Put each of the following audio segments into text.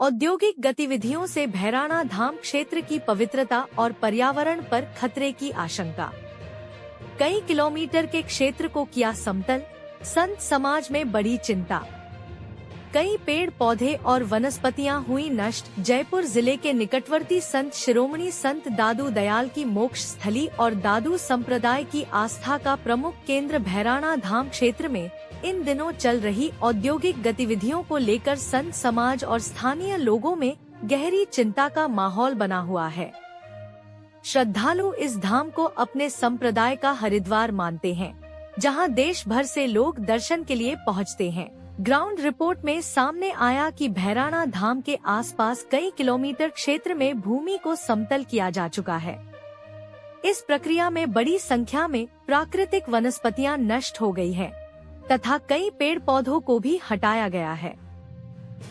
औद्योगिक गतिविधियों से भैराणा धाम क्षेत्र की पवित्रता और पर्यावरण पर खतरे की आशंका। कई किलोमीटर के क्षेत्र को किया समतल, संत समाज में बड़ी चिंता। कई पेड़ पौधे और वनस्पतियां हुई नष्ट। जयपुर जिले के निकटवर्ती संत शिरोमणि संत दादू दयाल की मोक्ष स्थली और दादू संप्रदाय की आस्था का प्रमुख केंद्र भैराणा धाम क्षेत्र में इन दिनों चल रही औद्योगिक गतिविधियों को लेकर संत समाज और स्थानीय लोगों में गहरी चिंता का माहौल बना हुआ है। श्रद्धालु इस धाम को अपने संप्रदाय का हरिद्वार मानते हैं, जहां देश भर से लोग दर्शन के लिए पहुंचते हैं। ग्राउंड रिपोर्ट में सामने आया कि भैराणा धाम के आसपास कई किलोमीटर क्षेत्र में भूमि को समतल किया जा चुका है। इस प्रक्रिया में बड़ी संख्या में प्राकृतिक वनस्पतियां नष्ट हो गई हैं, तथा कई पेड़ पौधों को भी हटाया गया है।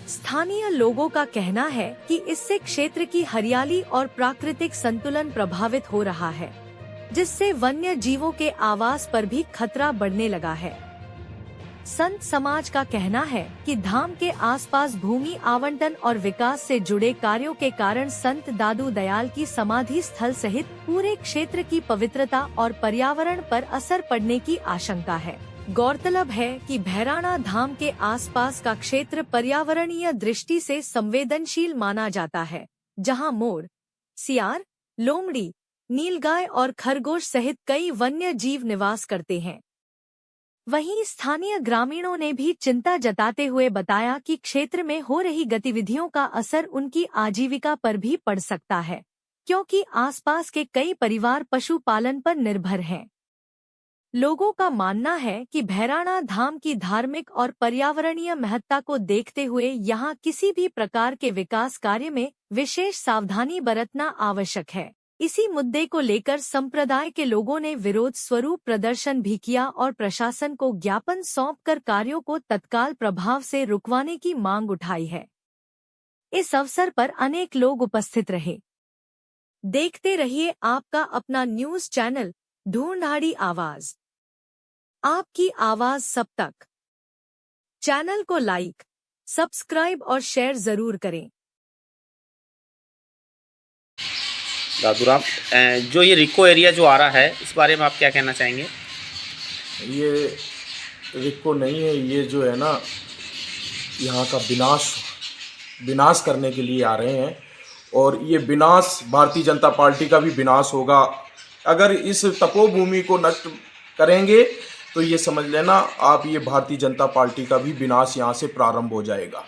स्थानीय लोगों का कहना है कि इससे क्षेत्र की हरियाली और प्राकृतिक संतुलन प्रभावित हो रहा है, जिससे वन्य जीवों के आवास पर भी खतरा बढ़ने लगा है। संत समाज का कहना है कि धाम के आसपास भूमि आवंटन और विकास से जुड़े कार्यों के कारण संत दादू दयाल की समाधि स्थल सहित पूरे क्षेत्र की पवित्रता और पर्यावरण पर असर पड़ने की आशंका है। गौरतलब है कि भैराणा धाम के आसपास का क्षेत्र पर्यावरणीय दृष्टि से संवेदनशील माना जाता है, जहां मोर, सियार, लोमड़ी, नीलगाय और खरगोश सहित कई वन्य जीव निवास करते हैं। वहीं स्थानीय ग्रामीणों ने भी चिंता जताते हुए बताया कि क्षेत्र में हो रही गतिविधियों का असर उनकी आजीविका पर भी पड़ सकता है, क्योंकि आसपास के कई परिवार पशुपालन पर निर्भर हैं। लोगों का मानना है कि भैराणा धाम की धार्मिक और पर्यावरणीय महत्ता को देखते हुए यहां किसी भी प्रकार के विकास कार्य में विशेष सावधानी बरतना आवश्यक है। इसी मुद्दे को लेकर संप्रदाय के लोगों ने विरोध स्वरूप प्रदर्शन भी किया और प्रशासन को ज्ञापन सौंपकर कार्यों को तत्काल प्रभाव से रुकवाने की मांग उठाई है। इस अवसर पर अनेक लोग उपस्थित रहे। देखते रहिए आपका अपना न्यूज चैनल ढूंढाड़ी आवाज, आपकी आवाज सब तक। चैनल को लाइक, सब्सक्राइब और शेयर जरूर करें। दादूराम, जो ये रिको एरिया जो आ रहा है, इस बारे में आप क्या कहना चाहेंगे? ये रिको नहीं है, ये जो है ना, यहाँ का विनाश करने के लिए आ रहे हैं। और ये विनाश भारतीय जनता पार्टी का भी विनाश होगा। अगर इस तपोभूमि को नष्ट करेंगे तो ये समझ लेना आप, ये भारतीय जनता पार्टी का भी विनाश यहाँ से प्रारंभ हो जाएगा।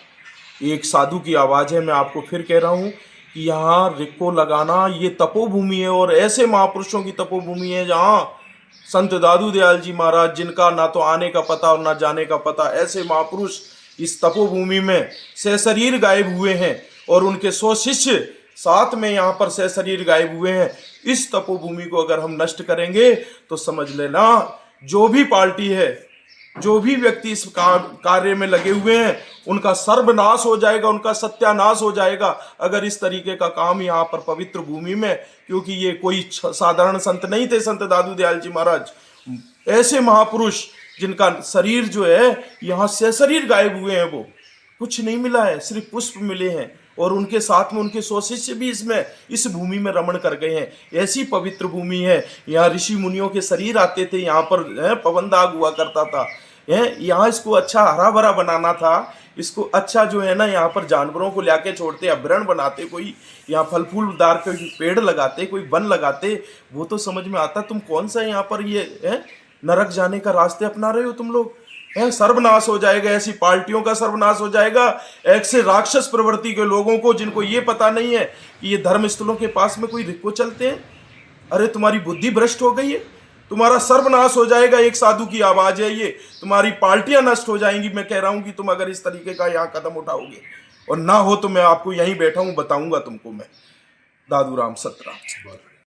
एक साधु की आवाज़ है, मैं आपको फिर कह रहा हूँ कि यहाँ रिको लगाना ये तपोभूमि है, और ऐसे महापुरुषों की तपोभूमि है जहाँ संत दादू दयाल जी महाराज, जिनका ना तो आने का पता और ना जाने का पता, ऐसे महापुरुष इस तपोभूमि में सशरीर गायब हुए हैं और उनके 100 शिष्य साथ में यहाँ पर सशरीर गायब हुए हैं। इस तपोभूमि को अगर हम नष्ट करेंगे तो समझ लेना, जो भी पार्टी है, जो भी व्यक्ति इस कार्य में लगे हुए हैं, उनका सर्वनाश हो जाएगा, उनका सत्यानाश हो जाएगा अगर इस तरीके का काम यहाँ पर पवित्र भूमि में। क्योंकि ये कोई साधारण संत नहीं थे, संत दादू दयाल जी महाराज ऐसे महापुरुष जिनका शरीर जो है यहाँ से शरीर गायब हुए हैं, वो कुछ नहीं मिला है, सिर्फ पुष्प मिले हैं, और उनके साथ में उनके 100 शिष्य भी इस भूमि में रमण कर गए हैं। ऐसी पवित्र भूमि है, यहाँ ऋषि मुनियों के शरीर आते थे, यहाँ पर पवन दाग हुआ करता था। यहाँ इसको अच्छा हरा भरा बनाना था, इसको अच्छा जो है ना, यहाँ पर जानवरों को लाके छोड़ते, अभ्यारण्य बनाते, कोई यहाँ फल फूलदार के पेड़ लगाते, कोई वन लगाते, वो तो समझ में आता। तुम कौन सा यहाँ पर ये नरक जाने का रास्ते अपना रहे हो तुम लोग? सर्वनाश हो जाएगा, ऐसी पार्टियों का सर्वनाश हो जाएगा, ऐसे राक्षस प्रवृत्ति के लोगों को जिनको ये पता नहीं है कि ये धर्म स्थलों के पास में कोई रिको चलते हैं। अरे तुम्हारी बुद्धि भ्रष्ट हो गई है, तुम्हारा सर्वनाश हो जाएगा। एक साधु की आवाज है ये, तुम्हारी पार्टियां नष्ट हो जाएंगी। मैं कह रहा हूं कि तुम अगर इस तरीके का यहाँ कदम उठाओगे, और ना हो तो मैं आपको यहीं बैठा हूं, बताऊंगा तुमको मैं। दादूराम सतराम।